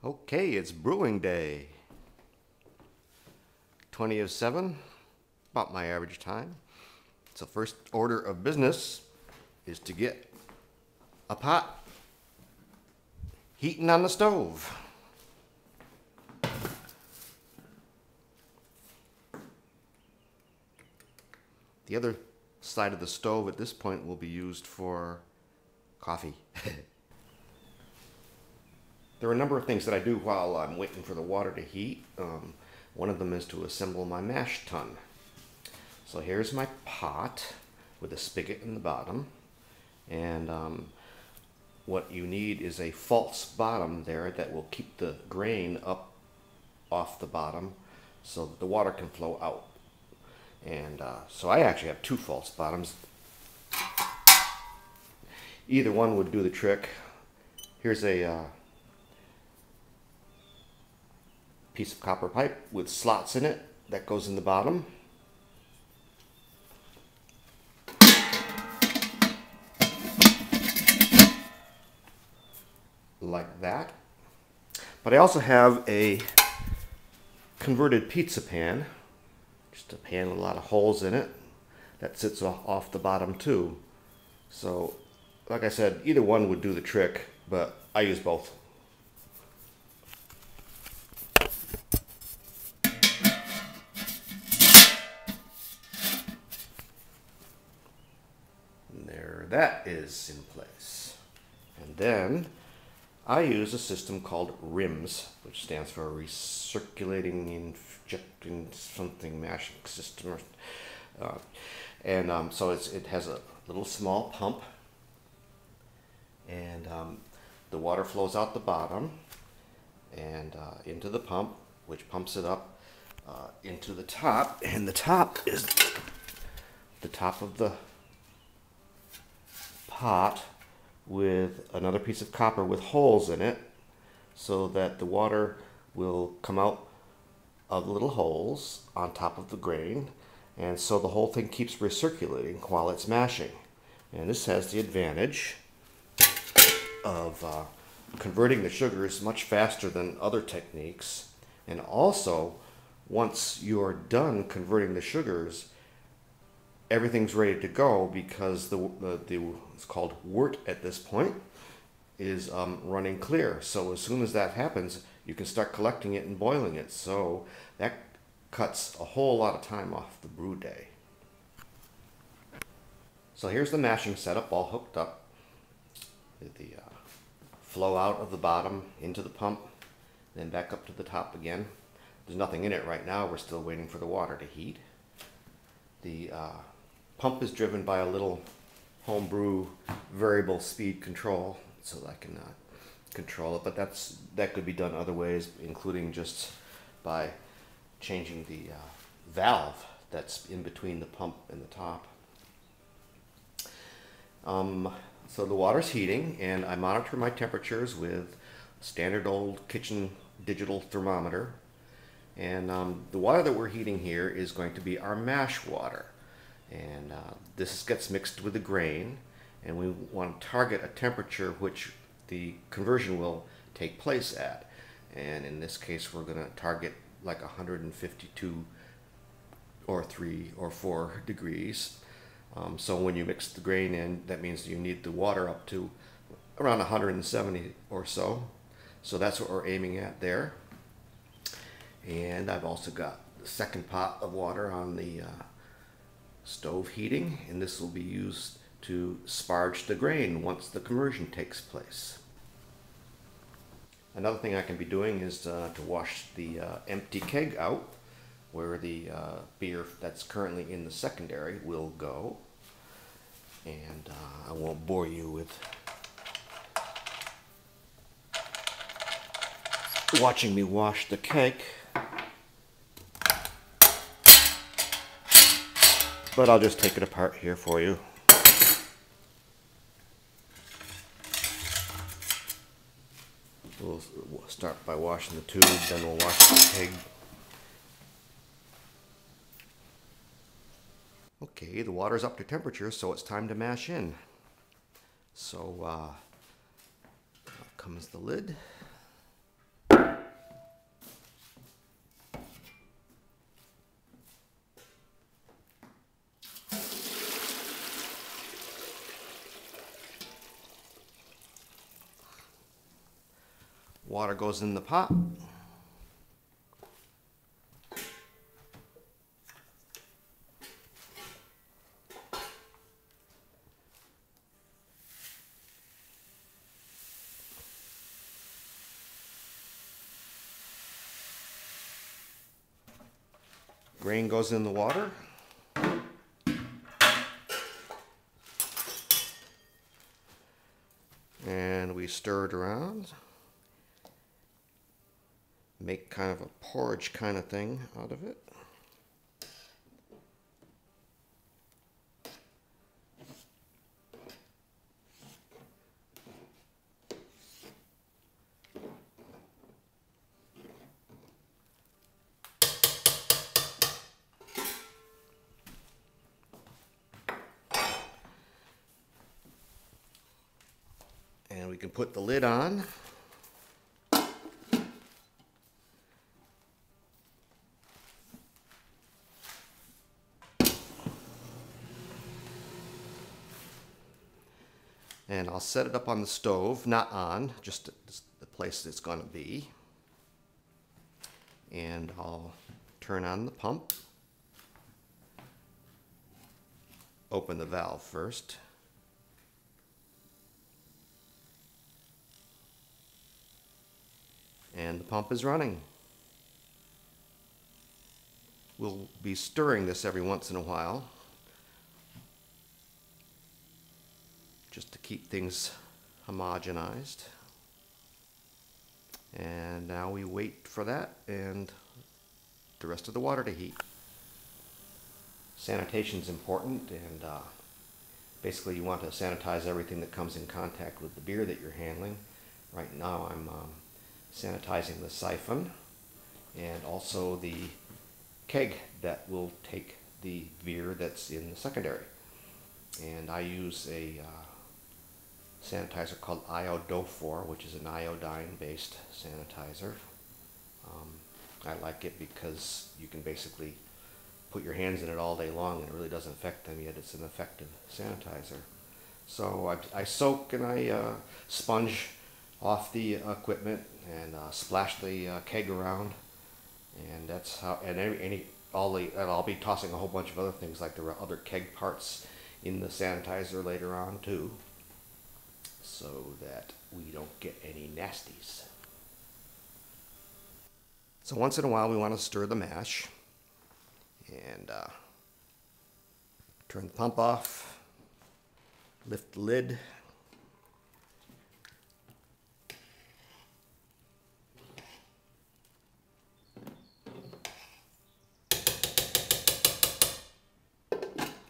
Okay, it's brewing day. 20 of 7, about my average time. So first order of business is to get a pot heating on the stove. The other side of the stove at this point will be used for coffee. There are a number of things that I do while I'm waiting for the water to heat. One of them is to assemble my mash tun. So here's my pot with a spigot in the bottom, and what you need is a false bottom there that will keep the grain up off the bottom so that the water can flow out. And so I actually have two false bottoms. Either one would do the trick. Here's a piece of copper pipe with slots in it that goes in the bottom. Like that. But I also have a converted pizza pan, just a pan with a lot of holes in it that sits off the bottom too. So like I said, either one would do the trick, but I use both. And there, that is in place. And then I use a system called RIMS, which stands for Recirculating Injecting Something Mashing System. So it has a little small pump, and the water flows out the bottom and into the pump, which pumps it up into the top, and the top is the top of the pot with another piece of copper with holes in it so that the water will come out of the little holes on top of the grain, and so the whole thing keeps recirculating while it's mashing. And this has the advantage of converting the sugars much faster than other techniques, and also once you're done converting the sugars, everything's ready to go, because it's called wort at this point is running clear. So as soon as that happens, you can start collecting it and boiling it. So that cuts a whole lot of time off the brew day. So here's the mashing setup all hooked up with the flow out of the bottom into the pump, then back up to the top again. There's nothing in it right now. We're still waiting for the water to heat. The pump is driven by a little homebrew variable speed control, so that I can control it, but that could be done other ways, including just by changing the valve that's in between the pump and the top. So the water's heating, and I monitor my temperatures with standard old kitchen digital thermometer, and the water that we're heating here is going to be our mash water. And this gets mixed with the grain, and we want to target a temperature which the conversion will take place at. And in this case, we're going to target like 152 or 3 or 4 degrees. So when you mix the grain in, that means you need the water up to around 170 or so. So that's what we're aiming at there. And I've also got the second pot of water on the stove heating, and this will be used to sparge the grain once the conversion takes place. Another thing I can be doing is to wash the empty keg out, where the beer that's currently in the secondary will go. And I won't bore you with watching me wash the keg, but I'll just take it apart here for you. We'll start by washing the tube, then we'll wash the keg. Okay, the water's up to temperature, so it's time to mash in. So, out comes the lid. And Water goes in the pot. Grain goes in the water. And we stir it around. Make kind of a porridge kind of thing out of it. And we can put the lid on. And I'll set it up on the stove, not on, just the place it's going to be. And I'll turn on the pump. Open the valve first. And the pump is running. We'll be stirring this every once in a while, just to keep things homogenized. And now we wait for that and the rest of the water to heat. Sanitation is important, and basically you want to sanitize everything that comes in contact with the beer that you're handling. Right now I'm sanitizing the siphon and also the keg that will take the beer that's in the secondary. And I use a sanitizer called Iodophor, which is an iodine-based sanitizer. I like it because you can basically put your hands in it all day long and it really doesn't affect them, yet it's an effective sanitizer. So I soak and I sponge off the equipment and splash the keg around, and that's how. And I'll be tossing a whole bunch of other things like the other keg parts in the sanitizer later on too, so that we don't get any nasties. So once in a while we want to stir the mash and turn the pump off, lift the lid,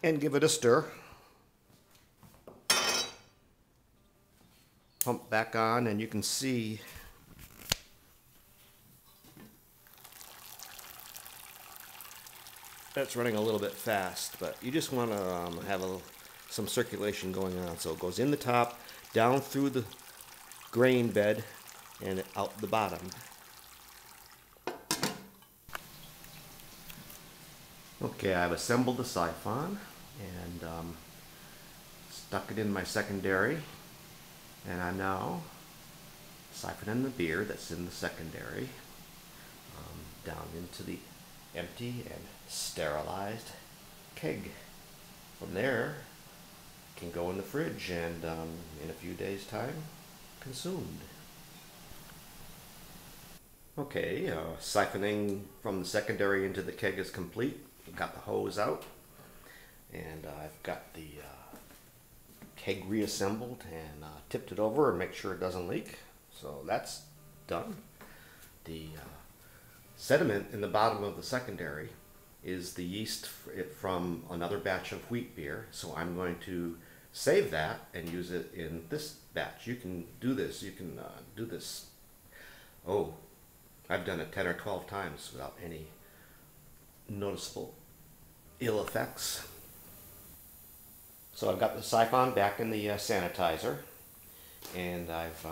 and give it a stir. Pump back on, and you can see that's running a little bit fast, but you just want to have some circulation going on. So it goes in the top, down through the grain bed, and out the bottom. Okay, I've assembled the siphon and stuck it in my secondary, and I'm now siphoning the beer that's in the secondary down into the empty and sterilized keg. From there, it can go in the fridge and in a few days' time, consumed. Okay, siphoning from the secondary into the keg is complete. I've got the hose out, and I've got the keg reassembled and tipped it over and make sure it doesn't leak. So that's done. The sediment in the bottom of the secondary is the yeast from another batch of wheat beer, so I'm going to save that and use it in this batch. You can do this. You can do this. Oh, I've done it 10 or 12 times without any noticeable ill effects. So I've got the siphon back in the sanitizer, and I've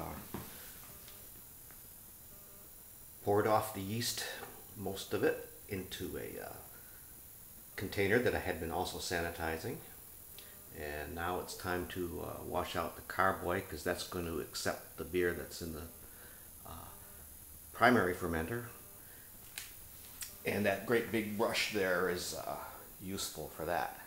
poured off the yeast, most of it, into a container that I had been also sanitizing. And now it's time to wash out the carboy, because that's going to accept the beer that's in the primary fermenter. And that great big brush there is useful for that.